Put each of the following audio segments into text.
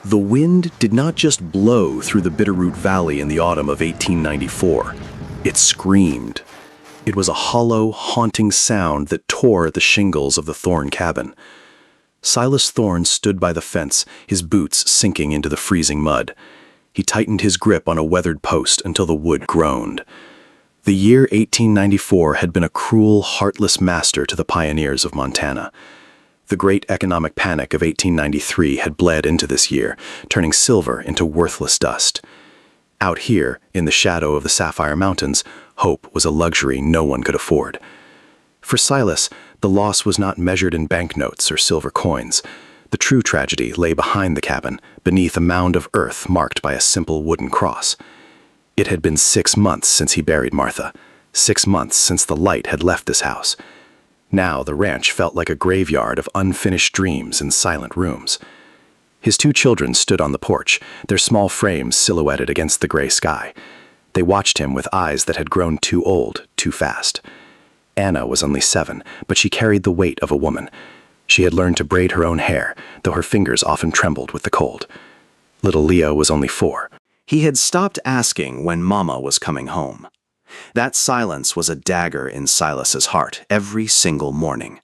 The wind did not just blow through the Bitterroot Valley in the autumn of 1894. It screamed. It was a hollow, haunting sound that tore at the shingles of the Thorne cabin. Silas Thorne stood by the fence, his boots sinking into the freezing mud. He tightened his grip on a weathered post until the wood groaned. The year 1894 had been a cruel, heartless master to the pioneers of Montana. The great economic panic of 1893 had bled into this year, turning silver into worthless dust. Out here, in the shadow of the Sapphire Mountains, hope was a luxury no one could afford. For Silas, the loss was not measured in banknotes or silver coins. The true tragedy lay behind the cabin, beneath a mound of earth marked by a simple wooden cross. It had been 6 months since he buried Martha, 6 months since the light had left this house. Now the ranch felt like a graveyard of unfinished dreams and silent rooms. His 2 children stood on the porch, their small frames silhouetted against the gray sky. They watched him with eyes that had grown too old, too fast. Anna was only 7, but she carried the weight of a woman. She had learned to braid her own hair, though her fingers often trembled with the cold. Little Leo was only 4. He had stopped asking when Mama was coming home. That silence was a dagger in Silas's heart every single morning.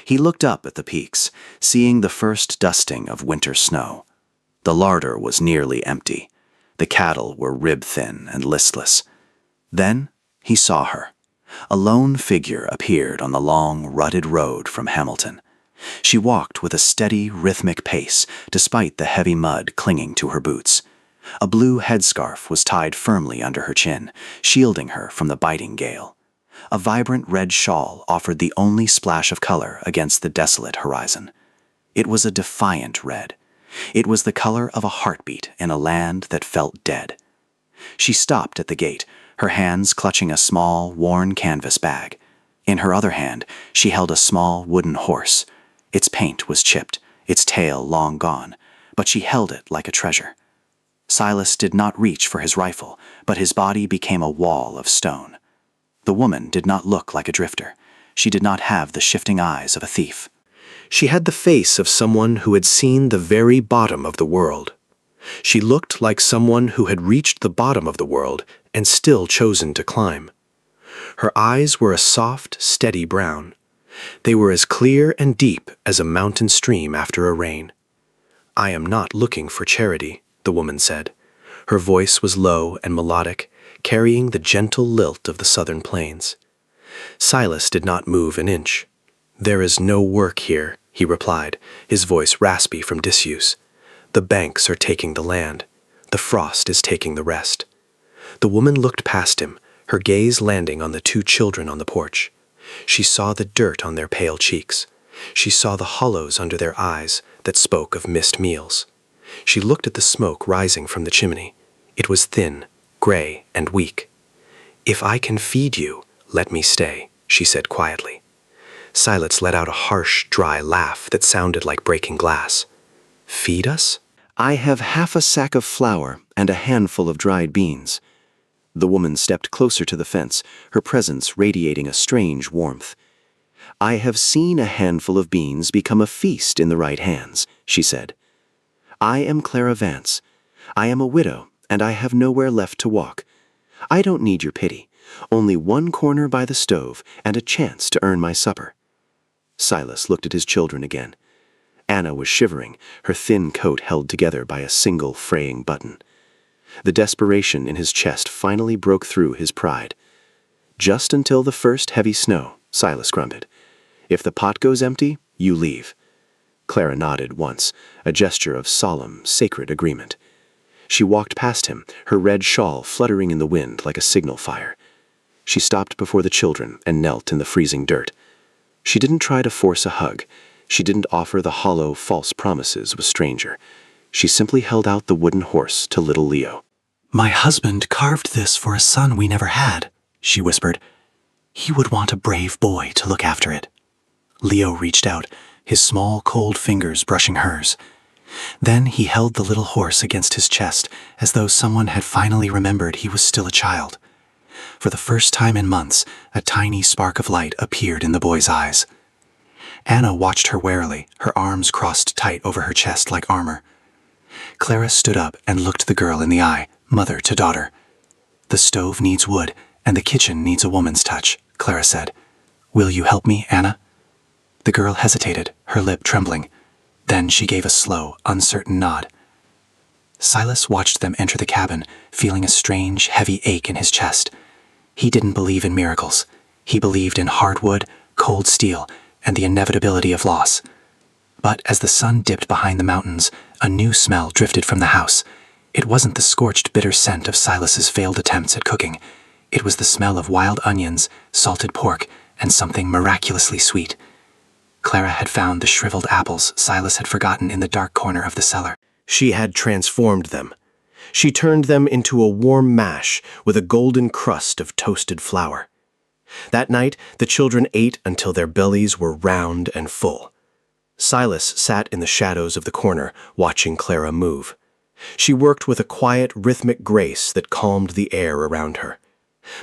He looked up at the peaks, seeing the first dusting of winter snow. The larder was nearly empty. The cattle were rib-thin and listless. Then he saw her. A lone figure appeared on the long, rutted road from Hamilton. She walked with a steady, rhythmic pace, despite the heavy mud clinging to her boots. A blue headscarf was tied firmly under her chin, shielding her from the biting gale. A vibrant red shawl offered the only splash of color against the desolate horizon. It was a defiant red. It was the color of a heartbeat in a land that felt dead. She stopped at the gate, her hands clutching a small, worn canvas bag. In her other hand, she held a small wooden horse. Its paint was chipped, its tail long gone, but she held it like a treasure. Silas did not reach for his rifle, but his body became a wall of stone. The woman did not look like a drifter. She did not have the shifting eyes of a thief. She had the face of someone who had seen the very bottom of the world. She looked like someone who had reached the bottom of the world and still chosen to climb. Her eyes were a soft, steady brown. They were as clear and deep as a mountain stream after a rain. "I am not looking for charity," the woman said. Her voice was low and melodic, carrying the gentle lilt of the southern plains. Silas did not move an inch. "There is no work here," he replied, his voice raspy from disuse. "The banks are taking the land. The frost is taking the rest." The woman looked past him, her gaze landing on the 2 children on the porch. She saw the dirt on their pale cheeks. She saw the hollows under their eyes that spoke of missed meals. She looked at the smoke rising from the chimney. It was thin, gray, and weak. "If I can feed you, let me stay," she said quietly. Silas let out a harsh, dry laugh that sounded like breaking glass. "Feed us?" "I have half a sack of flour and a handful of dried beans." The woman stepped closer to the fence, her presence radiating a strange warmth. "I have seen a handful of beans become a feast in the right hands," she said. "I am Clara Vance. I am a widow, and I have nowhere left to walk. I don't need your pity, only one corner by the stove and a chance to earn my supper." Silas looked at his children again. Anna was shivering, her thin coat held together by a single fraying button. The desperation in his chest finally broke through his pride. "Just until the first heavy snow," Silas grunted. "If the pot goes empty, you leave." Clara nodded once, a gesture of solemn, sacred agreement. She walked past him, her red shawl fluttering in the wind like a signal fire. She stopped before the children and knelt in the freezing dirt. She didn't try to force a hug. She didn't offer the hollow, false promises of a stranger. She simply held out the wooden horse to little Leo. "My husband carved this for a son we never had," she whispered. "He would want a brave boy to look after it." Leo reached out, his small, cold fingers brushing hers. Then he held the little horse against his chest, as though someone had finally remembered he was still a child. For the first time in months, a tiny spark of light appeared in the boy's eyes. Anna watched her warily, her arms crossed tight over her chest like armor. Clara stood up and looked the girl in the eye, mother to daughter. "The stove needs wood, and the kitchen needs a woman's touch," Clara said. "Will you help me, Anna?" The girl hesitated, her lip trembling. Then she gave a slow, uncertain nod. Silas watched them enter the cabin, feeling a strange, heavy ache in his chest. He didn't believe in miracles. He believed in hard wood, cold steel, and the inevitability of loss. But as the sun dipped behind the mountains, a new smell drifted from the house. It wasn't the scorched, bitter scent of Silas's failed attempts at cooking. It was the smell of wild onions, salted pork, and something miraculously sweet. Clara had found the shriveled apples Silas had forgotten in the dark corner of the cellar. She had transformed them. She turned them into a warm mash with a golden crust of toasted flour. That night, the children ate until their bellies were round and full. Silas sat in the shadows of the corner, watching Clara move. She worked with a quiet, rhythmic grace that calmed the air around her.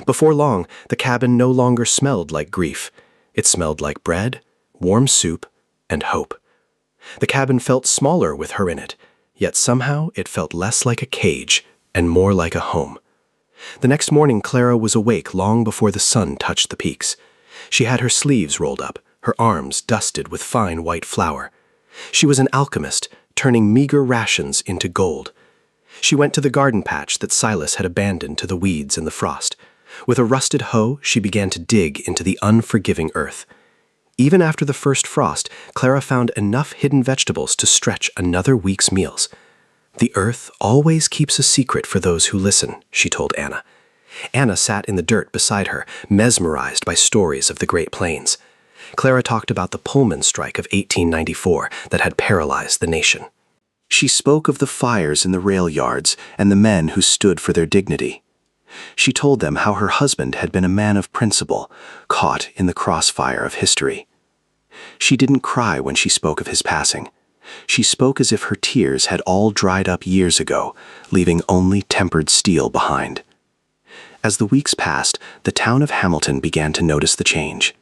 Before long, the cabin no longer smelled like grief. It smelled like bread, warm soup, and hope. The cabin felt smaller with her in it, yet somehow it felt less like a cage and more like a home. The next morning, Clara was awake long before the sun touched the peaks. She had her sleeves rolled up, her arms dusted with fine white flour. She was an alchemist, turning meager rations into gold. She went to the garden patch that Silas had abandoned to the weeds and the frost. With a rusted hoe, she began to dig into the unforgiving earth. Even after the first frost, Clara found enough hidden vegetables to stretch another week's meals. "The earth always keeps a secret for those who listen," she told Anna. Anna sat in the dirt beside her, mesmerized by stories of the Great Plains. Clara talked about the Pullman strike of 1894 that had paralyzed the nation. She spoke of the fires in the rail yards and the men who stood for their dignity. She told them how her husband had been a man of principle, caught in the crossfire of history. She didn't cry when she spoke of his passing. She spoke as if her tears had all dried up years ago, leaving only tempered steel behind. As the weeks passed, the town of Hamilton began to notice the change.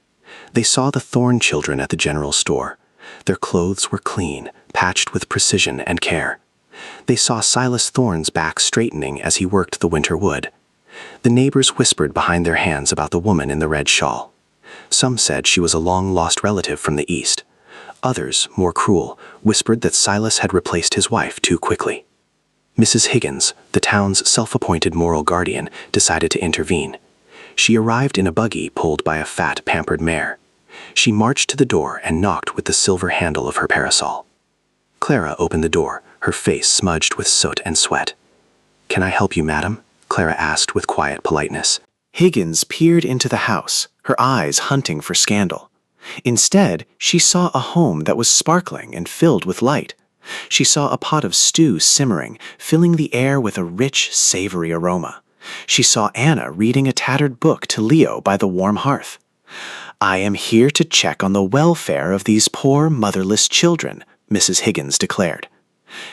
They saw the Thorne children at the general store. Their clothes were clean, patched with precision and care. They saw Silas Thorne's back straightening as he worked the winter wood. The neighbors whispered behind their hands about the woman in the red shawl. Some said she was a long-lost relative from the east. Others, more cruel, whispered that Silas had replaced his wife too quickly. Mrs. Higgins, the town's self-appointed moral guardian, decided to intervene. She arrived in a buggy pulled by a fat, pampered mare. She marched to the door and knocked with the silver handle of her parasol. Clara opened the door, her face smudged with soot and sweat. "Can I help you, madam?" Clara asked with quiet politeness. Higgins peered into the house, her eyes hunting for scandal. Instead, she saw a home that was sparkling and filled with light. She saw a pot of stew simmering, filling the air with a rich, savory aroma. She saw Anna reading a tattered book to Leo by the warm hearth. "I am here to check on the welfare of these poor, motherless children," Mrs. Higgins declared.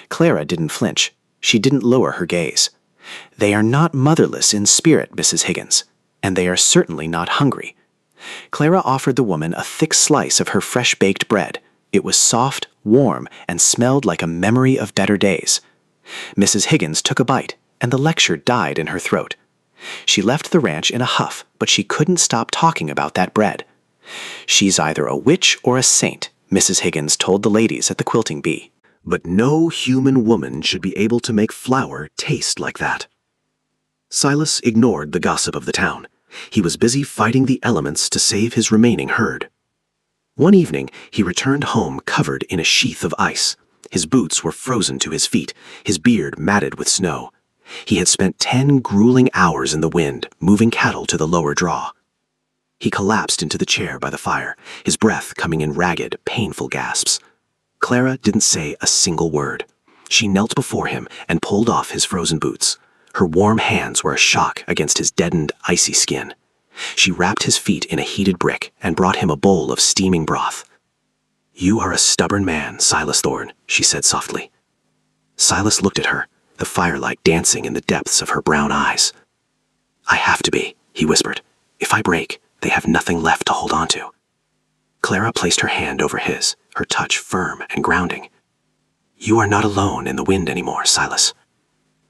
Clara didn't flinch. She didn't lower her gaze. "They are not motherless in spirit, Mrs. Higgins, and they are certainly not hungry." Clara offered the woman a thick slice of her fresh-baked bread. It was soft, warm, and smelled like a memory of better days. Mrs. Higgins took a bite, and the lecture died in her throat. She left the ranch in a huff, but she couldn't stop talking about that bread. "She's either a witch or a saint," Mrs. Higgins told the ladies at the quilting bee. But no human woman should be able to make flour taste like that. Silas ignored the gossip of the town. He was busy fighting the elements to save his remaining herd. One evening, he returned home covered in a sheath of ice. His boots were frozen to his feet, his beard matted with snow. He had spent 10 grueling hours in the wind, moving cattle to the lower draw. He collapsed into the chair by the fire, his breath coming in ragged, painful gasps. Clara didn't say a single word. She knelt before him and pulled off his frozen boots. Her warm hands were a shock against his deadened, icy skin. She wrapped his feet in a heated brick and brought him a bowl of steaming broth. "You are a stubborn man, Silas Thorne," she said softly. Silas looked at her, the firelight dancing in the depths of her brown eyes. "I have to be," he whispered. "If I break, they have nothing left to hold on to." Clara placed her hand over his, her touch firm and grounding. "You are not alone in the wind anymore, Silas."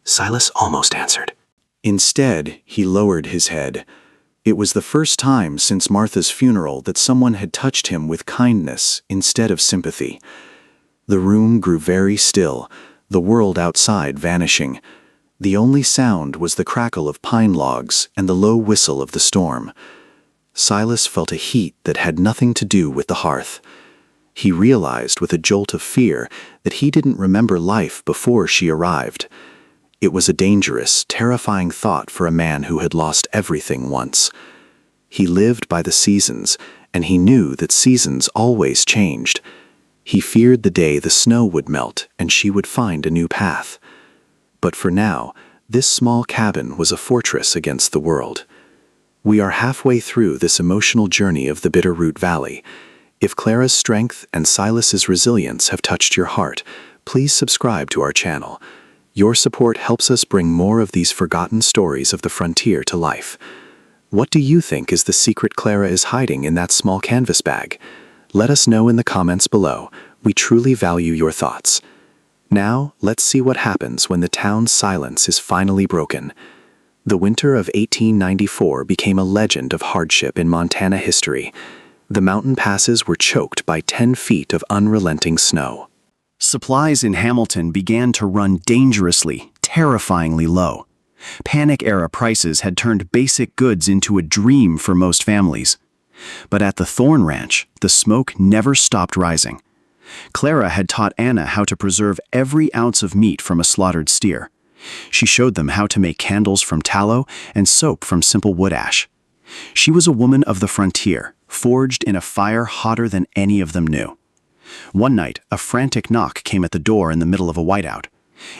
Silas almost answered. Instead, he lowered his head. It was the first time since Martha's funeral that someone had touched him with kindness instead of sympathy. The room grew very still, the world outside vanishing. The only sound was the crackle of pine logs and the low whistle of the storm. Silas felt a heat that had nothing to do with the hearth. He realized with a jolt of fear that he didn't remember life before she arrived. It was a dangerous, terrifying thought for a man who had lost everything once. He lived by the seasons, and he knew that seasons always changed. He feared the day the snow would melt and she would find a new path. But for now, this small cabin was a fortress against the world. We are halfway through this emotional journey of the Bitterroot Valley. If Clara's strength and Silas's resilience have touched your heart, please subscribe to our channel. Your support helps us bring more of these forgotten stories of the frontier to life. What do you think is the secret Clara is hiding in that small canvas bag? Let us know in the comments below. We truly value your thoughts. Now, let's see what happens when the town's silence is finally broken. The winter of 1894 became a legend of hardship in Montana history. The mountain passes were choked by 10 feet of unrelenting snow. Supplies in Hamilton began to run dangerously, terrifyingly low. Panic-era prices had turned basic goods into a dream for most families. But at the Thorn Ranch, the smoke never stopped rising. Clara had taught Anna how to preserve every ounce of meat from a slaughtered steer. She showed them how to make candles from tallow and soap from simple wood ash. She was a woman of the frontier, forged in a fire hotter than any of them knew. One night, a frantic knock came at the door in the middle of a whiteout.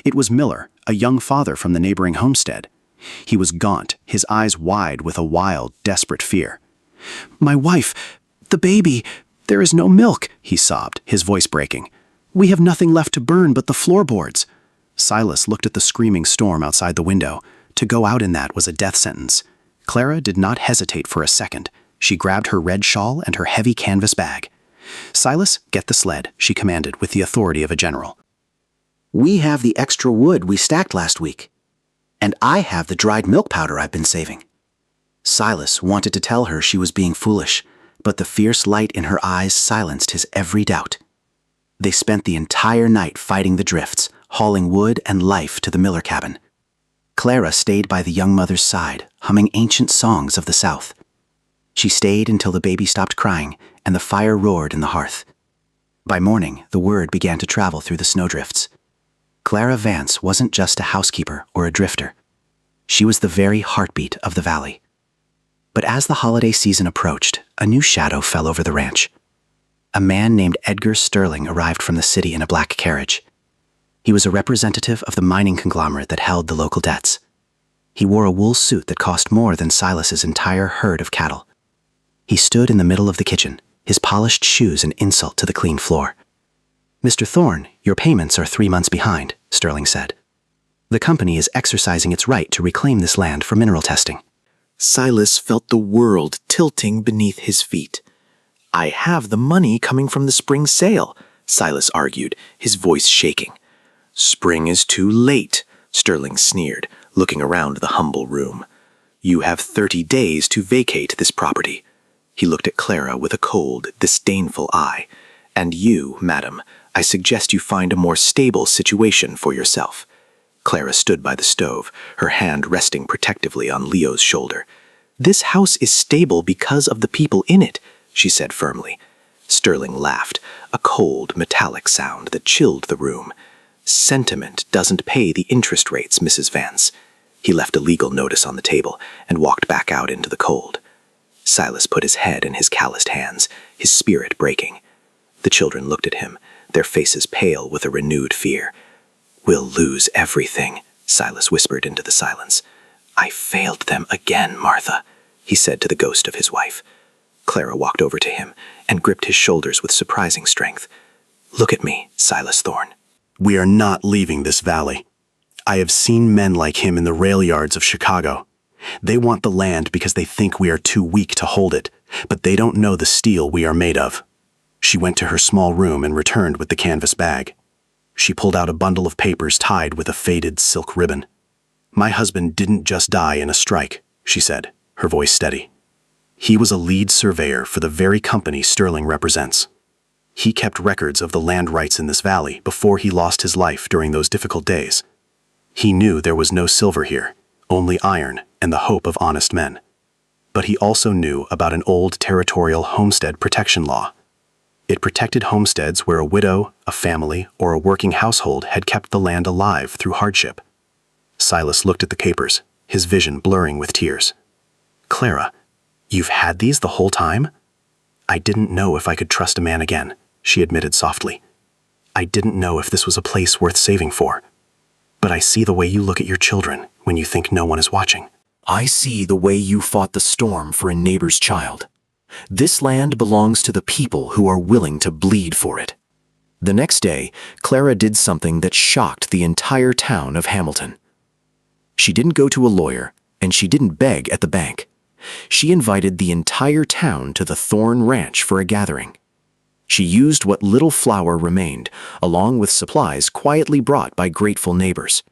It was Miller, a young father from the neighboring homestead. He was gaunt, his eyes wide with a wild, desperate fear. "My wife, the baby, there is no milk," he sobbed, his voice breaking. "We have nothing left to burn but the floorboards." Silas looked at the screaming storm outside the window. To go out in that was a death sentence. Clara did not hesitate for a second. She grabbed her red shawl and her heavy canvas bag. "Silas, get the sled," she commanded with the authority of a general. "We have the extra wood we stacked last week. And I have the dried milk powder I've been saving." Silas wanted to tell her she was being foolish, but the fierce light in her eyes silenced his every doubt. They spent the entire night fighting the drifts, hauling wood and life to the Miller cabin. Clara stayed by the young mother's side, humming ancient songs of the South. She stayed until the baby stopped crying and the fire roared in the hearth. By morning, the word began to travel through the snowdrifts. Clara Vance wasn't just a housekeeper or a drifter. She was the very heartbeat of the valley. But as the holiday season approached, a new shadow fell over the ranch. A man named Edgar Sterling arrived from the city in a black carriage. He was a representative of the mining conglomerate that held the local debts. He wore a wool suit that cost more than Silas's entire herd of cattle. He stood in the middle of the kitchen, his polished shoes an insult to the clean floor. "Mr. Thorne, your payments are 3 months behind," Sterling said. "The company is exercising its right to reclaim this land for mineral testing." Silas felt the world tilting beneath his feet. "I have the money coming from the spring sale," Silas argued, his voice shaking. "Spring is too late," Sterling sneered, looking around the humble room. "You have 30 days to vacate this property." He looked at Clara with a cold, disdainful eye. "And you, madam, I suggest you find a more stable situation for yourself." Clara stood by the stove, her hand resting protectively on Leo's shoulder. "This house is stable because of the people in it," she said firmly. Sterling laughed, a cold, metallic sound that chilled the room. "Sentiment doesn't pay the interest rates, Mrs. Vance." He left a legal notice on the table and walked back out into the cold. Silas put his head in his calloused hands, his spirit breaking. The children looked at him, their faces pale with a renewed fear. "We'll lose everything," Silas whispered into the silence. "I failed them again, Martha," he said to the ghost of his wife. Clara walked over to him and gripped his shoulders with surprising strength. "Look at me, Silas Thorne." "We are not leaving this valley. I have seen men like him in the rail yards of Chicago. They want the land because they think we are too weak to hold it, but they don't know the steel we are made of." She went to her small room and returned with the canvas bag. She pulled out a bundle of papers tied with a faded silk ribbon. "My husband didn't just die in a strike," she said, her voice steady. "He was a lead surveyor for the very company Sterling represents. He kept records of the land rights in this valley before he lost his life during those difficult days. He knew there was no silver here, only iron and the hope of honest men. But he also knew about an old territorial homestead protection law. It protected homesteads where a widow, a family, or a working household had kept the land alive through hardship." Silas looked at the papers, his vision blurring with tears. "Clara, you've had these the whole time?" "I didn't know if I could trust a man again," she admitted softly. "I didn't know if this was a place worth saving for. But I see the way you look at your children when you think no one is watching." "I see the way you fought the storm for a neighbor's child. This land belongs to the people who are willing to bleed for it." The next day, Clara did something that shocked the entire town of Hamilton. She didn't go to a lawyer, and she didn't beg at the bank. She invited the entire town to the Thorn Ranch for a gathering. She used what little flour remained, along with supplies quietly brought by grateful neighbors.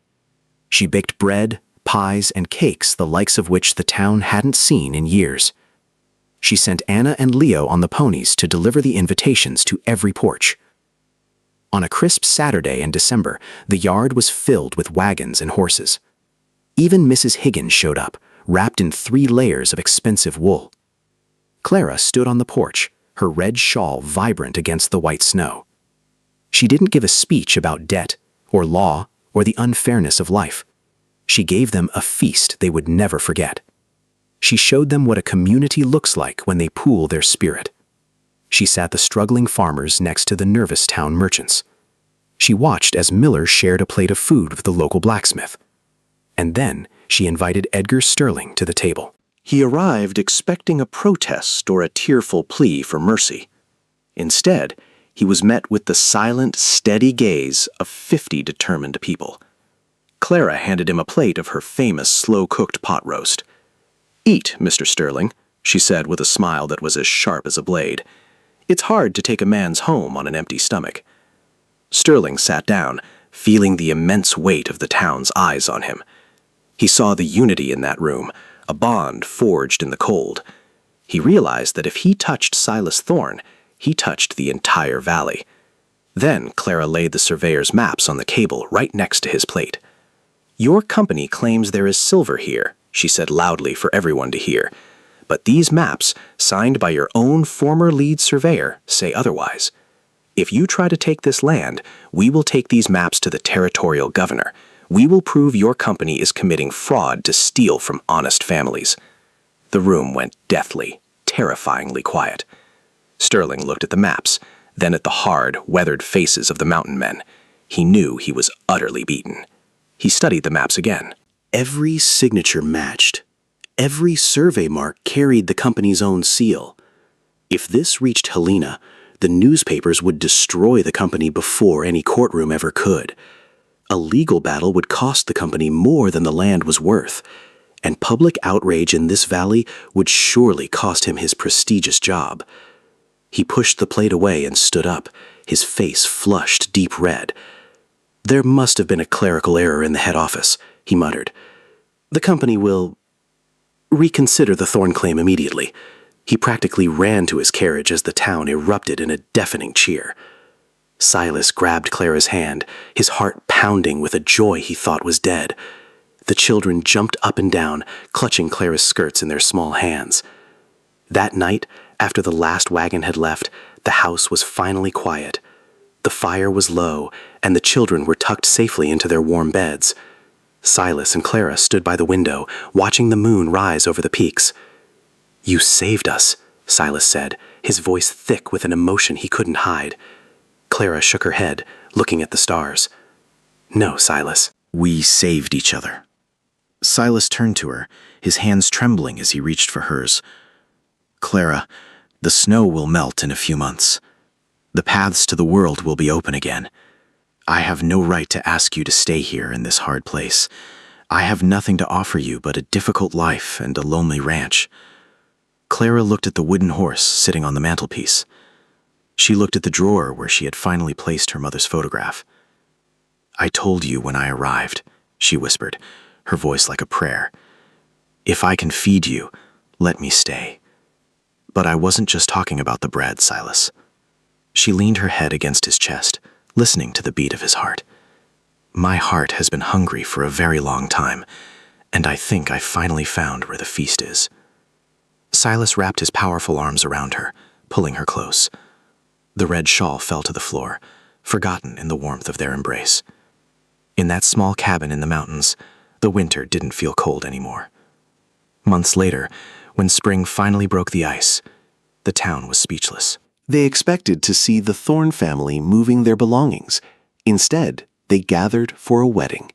She baked bread, pies, and cakes the likes of which the town hadn't seen in years. She sent Anna and Leo on the ponies to deliver the invitations to every porch. On a crisp Saturday in December, the yard was filled with wagons and horses. Even Mrs. Higgins showed up, wrapped in 3 layers of expensive wool. Clara stood on the porch, her red shawl vibrant against the white snow. She didn't give a speech about debt, or law, or the unfairness of life. She gave them a feast they would never forget. She showed them what a community looks like when they pool their spirit. She sat the struggling farmers next to the nervous town merchants. She watched as Miller shared a plate of food with the local blacksmith. And then she invited Edgar Sterling to the table. He arrived expecting a protest or a tearful plea for mercy. Instead, he was met with the silent, steady gaze of 50 determined people. Clara handed him a plate of her famous slow-cooked pot roast. "Eat, Mr. Sterling," she said with a smile that was as sharp as a blade. "It's hard to take a man's home on an empty stomach." Sterling sat down, feeling the immense weight of the town's eyes on him. He saw the unity in that room, a bond forged in the cold. He realized that if he touched Silas Thorne, he touched the entire valley. Then Clara laid the surveyor's maps on the cable right next to his plate. "Your company claims there is silver here," she said loudly for everyone to hear. "But these maps, signed by your own former lead surveyor, say otherwise. If you try to take this land, we will take these maps to the territorial governor. We will prove your company is committing fraud to steal from honest families." The room went deathly, terrifyingly quiet. Sterling looked at the maps, then at the hard, weathered faces of the mountain men. He knew he was utterly beaten. He studied the maps again. Every signature matched. Every survey mark carried the company's own seal. If this reached Helena, the newspapers would destroy the company before any courtroom ever could. A legal battle would cost the company more than the land was worth, and public outrage in this valley would surely cost him his prestigious job. He pushed the plate away and stood up, his face flushed deep red. "There must have been a clerical error in the head office," he muttered. "The company will reconsider the Thorne claim immediately." He practically ran to his carriage as the town erupted in a deafening cheer. Silas grabbed Clara's hand, his heart pounding with a joy he thought was dead. The children jumped up and down, clutching Clara's skirts in their small hands. That night, after the last wagon had left, the house was finally quiet. The fire was low, and the children were tucked safely into their warm beds. Silas and Clara stood by the window, watching the moon rise over the peaks. "You saved us," Silas said, his voice thick with an emotion he couldn't hide. Clara shook her head, looking at the stars. "No, Silas. We saved each other." Silas turned to her, his hands trembling as he reached for hers. "Clara, the snow will melt in a few months. The paths to the world will be open again. I have no right to ask you to stay here in this hard place. I have nothing to offer you but a difficult life and a lonely ranch." Clara looked at the wooden horse sitting on the mantelpiece. She looked at the drawer where she had finally placed her mother's photograph. I told you when I arrived, she whispered, her voice like a prayer. If I can feed you, let me stay. But I wasn't just talking about the bread, Silas. She leaned her head against his chest, listening to the beat of his heart. My heart has been hungry for a very long time, and I think I finally found where the feast is. Silas wrapped his powerful arms around her, pulling her close. The red shawl fell to the floor, forgotten in the warmth of their embrace. In that small cabin in the mountains, the winter didn't feel cold anymore. Months later, when spring finally broke the ice, the town was speechless. They expected to see the Thorne family moving their belongings. Instead, they gathered for a wedding.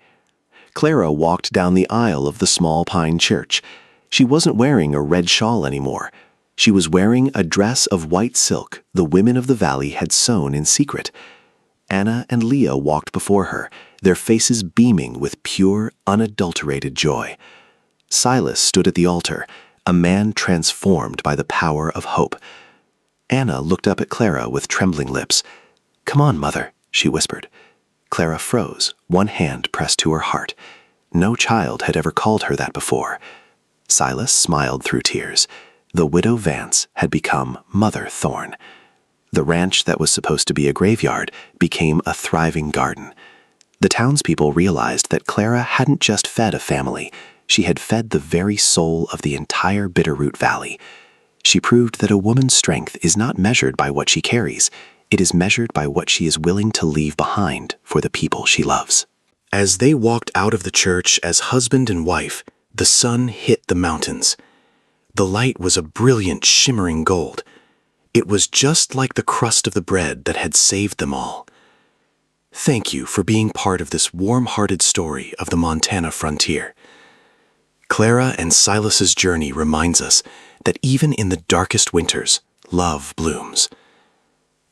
Clara walked down the aisle of the small pine church. She wasn't wearing a red shawl anymore. She was wearing a dress of white silk the women of the valley had sewn in secret. Anna and Leah walked before her, their faces beaming with pure, unadulterated joy. Silas stood at the altar, a man transformed by the power of hope. Anna looked up at Clara with trembling lips. "Come on, Mother," she whispered. Clara froze, one hand pressed to her heart. No child had ever called her that before. Silas smiled through tears. The widow Vance had become Mother Thorne. The ranch that was supposed to be a graveyard became a thriving garden. The townspeople realized that Clara hadn't just fed a family, she had fed the very soul of the entire Bitterroot Valley. She proved that a woman's strength is not measured by what she carries, it is measured by what she is willing to leave behind for the people she loves. As they walked out of the church as husband and wife, the sun hit the mountains. The light was a brilliant, shimmering gold. It was just like the crust of the bread that had saved them all. Thank you for being part of this warm-hearted story of the Montana frontier. Clara and Silas's journey reminds us that even in the darkest winters, love blooms.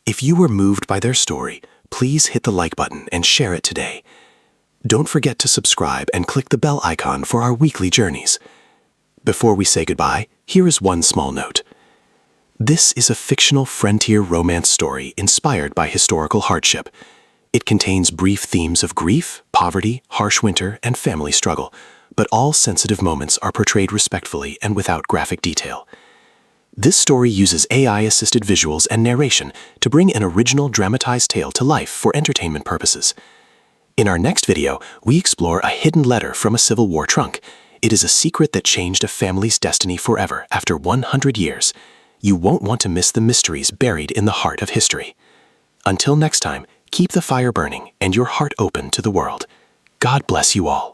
If you were moved by their story, please hit the like button and share it today. Don't forget to subscribe and click the bell icon for our weekly journeys. Before we say goodbye, here is one small note. This is a fictional frontier romance story inspired by historical hardship. It contains brief themes of grief, poverty, harsh winter, and family struggle, but all sensitive moments are portrayed respectfully and without graphic detail. This story uses AI-assisted visuals and narration to bring an original dramatized tale to life for entertainment purposes. In our next video, we explore a hidden letter from a Civil War trunk. It is a secret that changed a family's destiny forever after 100 years. You won't want to miss the mysteries buried in the heart of history. Until next time, keep the fire burning and your heart open to the world. God bless you all.